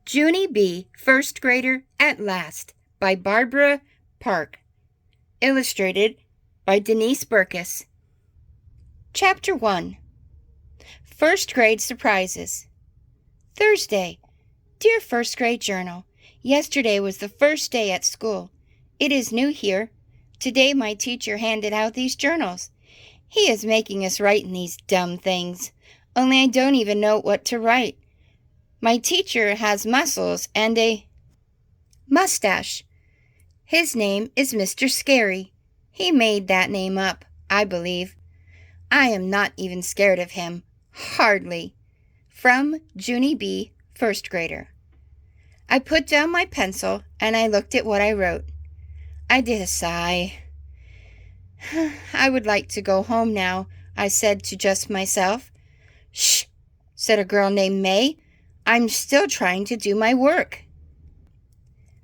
Junie B, First Grader at Last by Barbara Park. Illustrated by Denise Burkus. Chapter 1. First Grade Surprises. Thursday. Dear First Grade Journal, yesterday was the first day at school. It is new here. Today my teacher handed out these journals. He is making us write in these dumb things, only I don't even know what to write. My teacher has muscles and a mustache. His name is Mr. Scary. He made that name up, I believe. I am not even scared of him. Hardly. From Junie B, First Grader. I put down my pencil and I looked at what I wrote. I did a sigh. I would like to go home now, I said to just myself. Shh, said a girl named May. I'm still trying to do my work.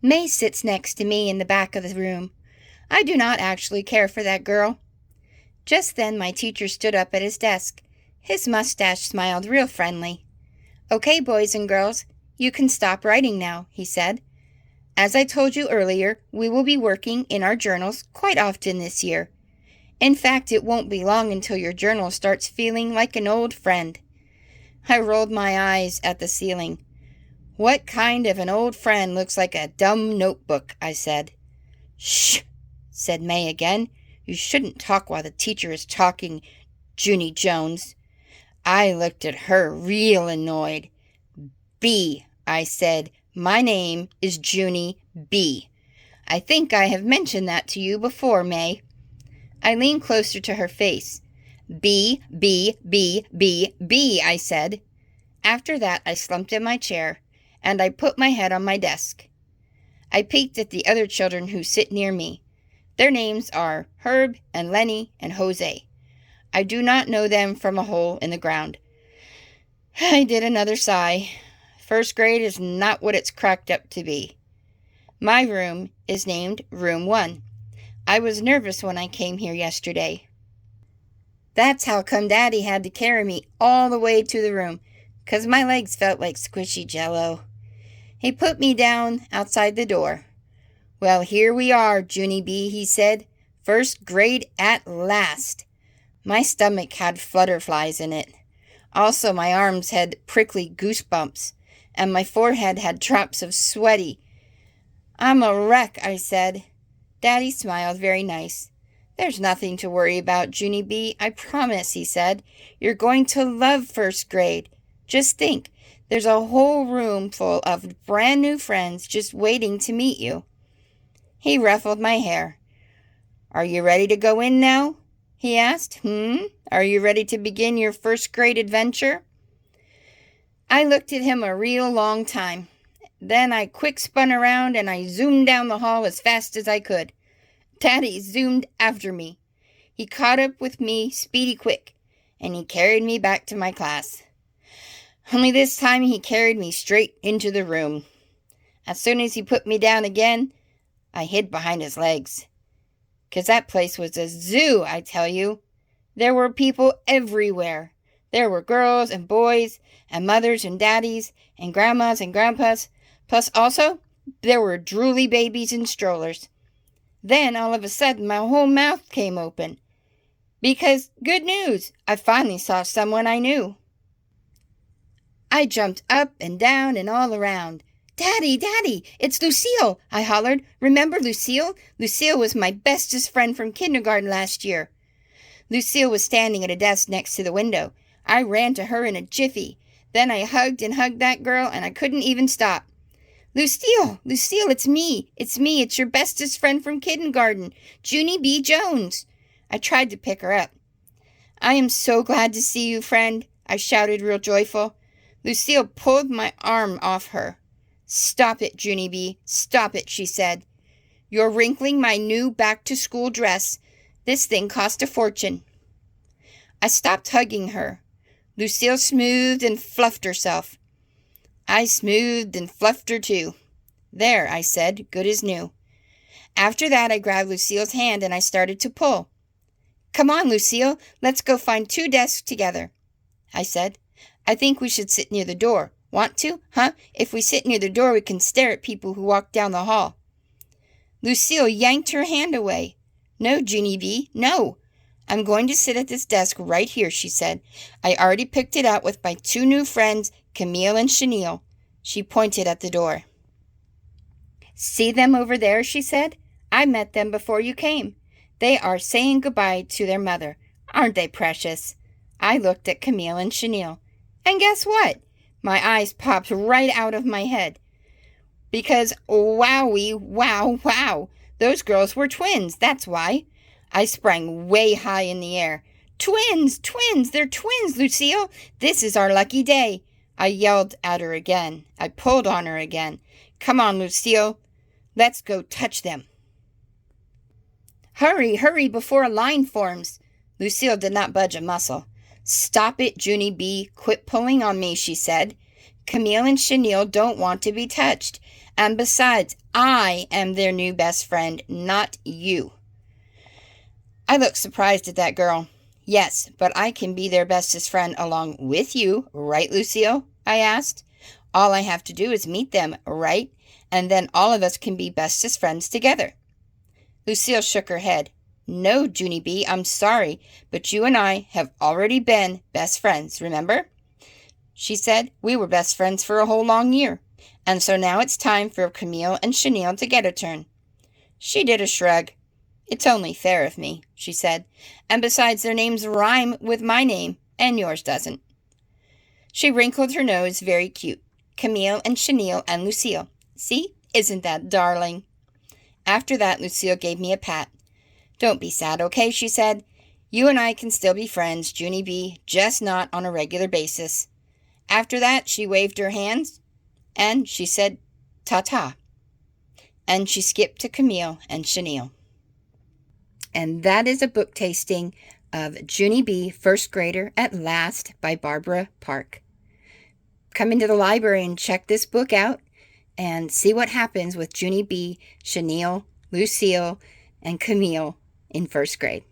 May sits next to me in the back of the room. I do not actually care for that girl. Just then my teacher stood up at his desk. His mustache smiled real friendly. Okay, boys and girls, you can stop writing now, he said. As I told you earlier, we will be working in our journals quite often this year. In fact, it won't be long until your journal starts feeling like an old friend. I rolled my eyes at the ceiling. What kind of an old friend looks like a dumb notebook, I said. Shh, said May again. You shouldn't talk while the teacher is talking, Junie Jones. I looked at her real annoyed. B, I said. My name is Junie B. I think I have mentioned that to you before, May. I leaned closer to her face. B, I said. After that, I slumped in my chair, and I put my head on my desk. I peeked at the other children who sit near me. Their names are Herb and Lenny and Jose. I do not know them from a hole in the ground. I did another sigh. First grade is not what it's cracked up to be. My room is named Room 1. I was nervous when I came here yesterday. That's how come Daddy had to carry me all the way to the room, 'cause my legs felt like squishy jello. He put me down outside the door. Well, here we are, Junie B, he said. First grade at last. My stomach had flutterflies in it. Also, my arms had prickly goosebumps, and my forehead had drops of sweaty. I'm a wreck, I said. Daddy smiled very nice. There's nothing to worry about, Junie B, I promise, he said. You're going to love first grade. Just think, there's a whole room full of brand new friends just waiting to meet you. He ruffled my hair. Are you ready to go in now? He asked. Are you ready to begin your first grade adventure? I looked at him a real long time. Then I quick spun around and I zoomed down the hall as fast as I could. Daddy zoomed after me. He caught up with me speedy quick, and he carried me back to my class. Only this time he carried me straight into the room. As soon as he put me down again, I hid behind his legs. 'Cause that place was a zoo, I tell you. There were people everywhere. There were girls and boys, and mothers and daddies, and grandmas and grandpas. Plus also, there were drooly babies in strollers. Then, all of a sudden, my whole mouth came open. Because, good news, I finally saw someone I knew. I jumped up and down and all around. Daddy, Daddy, it's Lucille, I hollered. Remember Lucille? Lucille was my bestest friend from kindergarten last year. Lucille was standing at a desk next to the window. I ran to her in a jiffy. Then I hugged and hugged that girl, and I couldn't even stop. Lucille, it's me. It's your bestest friend from kindergarten, Junie B. Jones. I tried to pick her up. I am so glad to see you, friend, I shouted real joyful. Lucille pulled my arm off her. Stop it, Junie B, stop it, she said. You're wrinkling my new back-to-school dress. This thing cost a fortune. I stopped hugging her. Lucille smoothed and fluffed herself. I smoothed and fluffed her too. There, I said, good as new. After that, I grabbed Lucille's hand and I started to pull. Come on, Lucille, let's go find 2 desks together, I said. I think we should sit near the door. Want to? Huh? If we sit near the door, we can stare at people who walk down the hall. Lucille yanked her hand away. No, Junie B, no. I'm going to sit at this desk right here, she said. I already picked it out with my 2 new friends, Camille and Chenille. She pointed at the door. See them over there, she said. I met them before you came. They are saying goodbye to their mother. Aren't they precious? I looked at Camille and Chenille. And guess what? My eyes popped right out of my head. Because wowie, wow, wow, those girls were twins, that's why. I sprang way high in the air. Twins, twins, they're twins, Lucille. This is our lucky day. I yelled at her again. I pulled on her again. Come on, Lucille. Let's go touch them. Hurry, hurry before a line forms. Lucille did not budge a muscle. Stop it, Junie B. Quit pulling on me, she said. Camille and Chenille don't want to be touched. And besides, I am their new best friend, not you. I looked surprised at that girl. Yes, but I can be their bestest friend along with you, right, Lucille? I asked. All I have to do is meet them, right? And then all of us can be bestest friends together. Lucille shook her head. No, Junie B, I'm sorry, but you and I have already been best friends, remember? She said. We were best friends for a whole long year. And so now it's time for Camille and Chenille to get a turn. She did a shrug. It's only fair of me, she said. And besides, their names rhyme with my name, and yours doesn't. She wrinkled her nose, very cute. Camille and Chenille and Lucille. See? Isn't that darling? After that, Lucille gave me a pat. Don't be sad, okay, she said. You and I can still be friends, Junie B, just not on a regular basis. After that, she waved her hands, and she said, ta-ta. And she skipped to Camille and Chenille. And that is a book tasting of Junie B, First Grader at Last by Barbara Park. Come into the library and check this book out and see what happens with Junie B, Chenille, Lucille, and Camille in first grade.